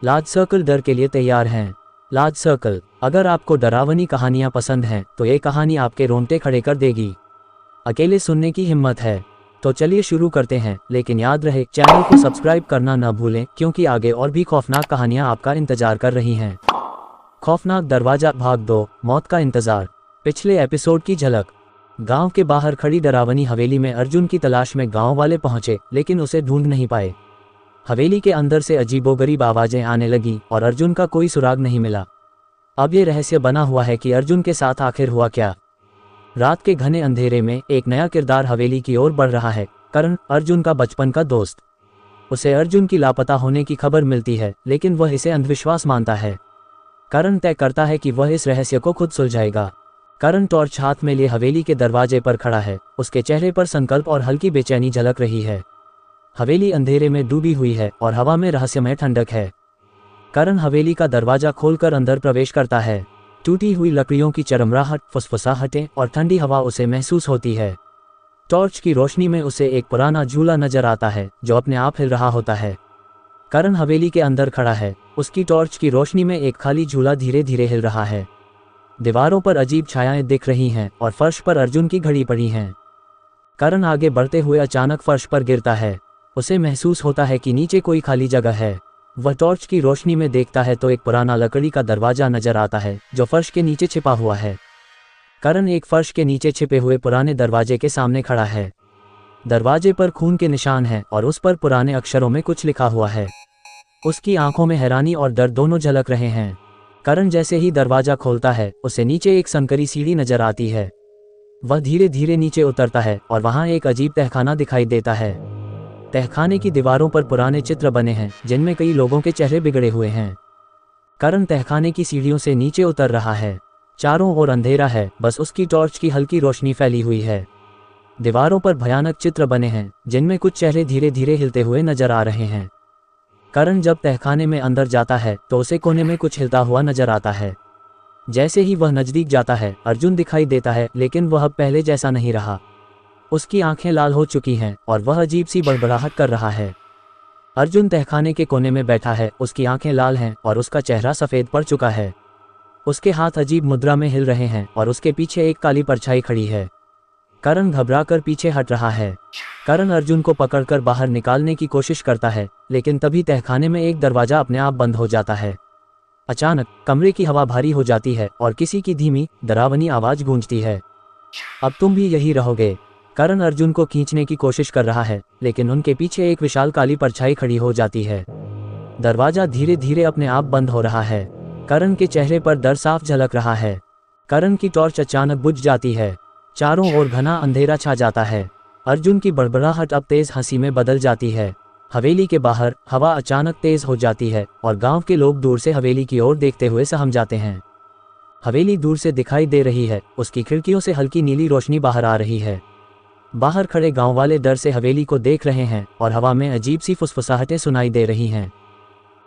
Large circle डर के लिए तैयार हैं। लार्ज सर्कल, अगर आपको डरावनी कहानियां पसंद हैं तो ये कहानी आपके रोंगटे खड़े कर देगी। अकेले सुनने की हिम्मत है तो चलिए शुरू करते हैं, लेकिन याद रहे चैनल को सब्सक्राइब करना न भूलें क्योंकि आगे और भी खौफनाक कहानियां आपका इंतजार कर रही हैं। खौफनाक दरवाजा भाग 2, मौत का इंतजार। पिछले एपिसोड की झलक। गांव के बाहर खड़ी डरावनी हवेली में अर्जुन की तलाश में गांव वाले पहुंचे, लेकिन उसे ढूंढ नहीं पाए। हवेली के अंदर से अजीबोगरीब आवाजें आने लगी और अर्जुन का कोई सुराग नहीं मिला। अब ये रहस्य बना हुआ है कि अर्जुन के साथ आखिर हुआ क्या। रात के घने अंधेरे में एक नया किरदार हवेली की ओर बढ़ रहा है। करण, अर्जुन का बचपन का दोस्त। उसे अर्जुन की लापता होने की खबर मिलती है, लेकिन वह इसे अंधविश्वास मानता है। करण तय करता है कि वह इस रहस्य को खुद सुलझाएगा। करण टॉर्च हाथ में लिए हवेली के दरवाजे पर खड़ा है। उसके चेहरे पर संकल्प और हल्की बेचैनी झलक रही है। हवेली अंधेरे में डूबी हुई है और हवा में रहस्यमय ठंडक है। करण हवेली का दरवाजा खोलकर अंदर प्रवेश करता है। टूटी हुई लकड़ियों की चरमराहट, फुसफुसाहटें और ठंडी हवा उसे महसूस होती है। टॉर्च की रोशनी में उसे एक पुराना झूला नजर आता है जो अपने आप हिल रहा होता है। करण हवेली के अंदर खड़ा है। उसकी टॉर्च की रोशनी में एक खाली झूला धीरे धीरे हिल रहा है। दीवारों पर अजीब छायाएं दिख रही हैं और फर्श पर अर्जुन की घड़ी पड़ी हैं। करण आगे बढ़ते हुए अचानक फर्श पर गिरता है। उसे महसूस होता है कि नीचे कोई खाली जगह है। वह टॉर्च की रोशनी में देखता है तो एक पुराना लकड़ी का दरवाजा नजर आता है जो फर्श के नीचे छिपा हुआ है। करण एक फर्श के नीचे छिपे हुए पुराने दरवाजे के सामने खड़ा है। दरवाजे पर खून के निशान हैं और उस पर पुराने अक्षरों में कुछ लिखा हुआ है। उसकी आंखों में हैरानी और डर दोनों झलक रहे हैं। करण जैसे ही दरवाजा खोलता है उसे नीचे एक संकरी सीढ़ी नजर आती है। वह धीरे धीरे नीचे उतरता है और वहां एक अजीब तहखाना दिखाई देता है। तहखाने की दीवारों पर पुराने चित्र बने हैं जिनमें कई लोगों के चेहरे बिगड़े हुए हैं। करण तहखाने की सीढ़ियों से नीचे उतर रहा है। चारों ओर अंधेरा है, बस उसकी टॉर्च की हल्की रोशनी फैली हुई है। दीवारों पर भयानक चित्र बने हैं जिनमें कुछ चेहरे धीरे धीरे हिलते हुए नजर आ रहे हैं। करण जब तहखाने में अंदर जाता है तो उसे कोने में कुछ हिलता हुआ नजर आता है। जैसे ही वह नजदीक जाता है अर्जुन दिखाई देता है, लेकिन वह अब पहले जैसा नहीं रहा। उसकी आंखें लाल हो चुकी हैं और वह अजीब सी बड़बड़ाहट कर रहा है। अर्जुन तहखाने के कोने में बैठा है। उसकी आंखें लाल हैं और उसका चेहरा सफेद पड़ चुका है। उसके हाथ अजीब मुद्रा में हिल रहे हैं और उसके पीछे एक काली परछाई खड़ी है। करण घबराकर पीछे हट रहा है। करण अर्जुन को पकड़कर बाहर निकालने की कोशिश करता है, लेकिन तभी तहखाने में एक दरवाजा अपने आप बंद हो जाता है। अचानक कमरे की हवा भारी हो जाती है और किसी की धीमी डरावनी आवाज गूंजती है। अब तुम भी यही रहोगे। करण अर्जुन को खींचने की कोशिश कर रहा है, लेकिन उनके पीछे एक विशाल काली परछाई खड़ी हो जाती है। दरवाजा धीरे धीरे अपने आप बंद हो रहा है। करण के चेहरे पर डर साफ झलक रहा है। करण की टॉर्च अचानक बुझ जाती है। चारों ओर घना अंधेरा छा जाता है। अर्जुन की बड़बड़ाहट अब तेज हंसी में बदल जाती है। हवेली के बाहर हवा अचानक तेज हो जाती है और गांव के लोग दूर से हवेली की ओर देखते हुए सहम जाते हैं। हवेली दूर से दिखाई दे रही है। उसकी खिड़कियों से हल्की नीली रोशनी बाहर आ रही है। बाहर खड़े गांव वाले डर से हवेली को देख रहे हैं और हवा में अजीब सी फुसफुसाहटें सुनाई दे रही हैं।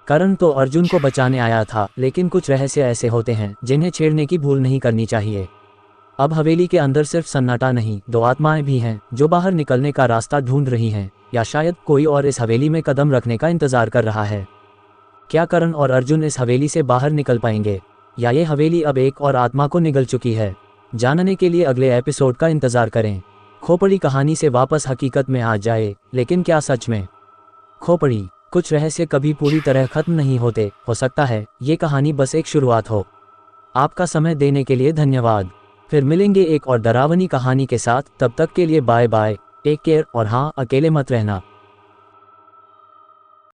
करण तो अर्जुन को बचाने आया था, लेकिन कुछ रहस्य ऐसे होते हैं जिन्हें छेड़ने की भूल नहीं करनी चाहिए। अब हवेली के अंदर सिर्फ सन्नाटा नहीं, दो आत्माएं भी हैं जो बाहर निकलने का रास्ता ढूंढ रही हैं, या शायद कोई और इस हवेली में कदम रखने का इंतजार कर रहा है। क्या करण और अर्जुन इस हवेली से बाहर निकल पाएंगे, या ये हवेली अब एक और आत्मा को निगल चुकी है? जानने के लिए अगले एपिसोड का इंतजार करें। खोपड़ी कहानी से वापस हकीकत में आ जाए, लेकिन क्या सच में? खोपड़ी, कुछ रहस्य कभी पूरी तरह खत्म नहीं होते। हो सकता है ये कहानी बस एक शुरुआत हो। आपका समय देने के लिए धन्यवाद। फिर मिलेंगे एक और डरावनी कहानी के साथ। तब तक के लिए बाय बाय, टेक केयर और हाँ, अकेले मत रहना।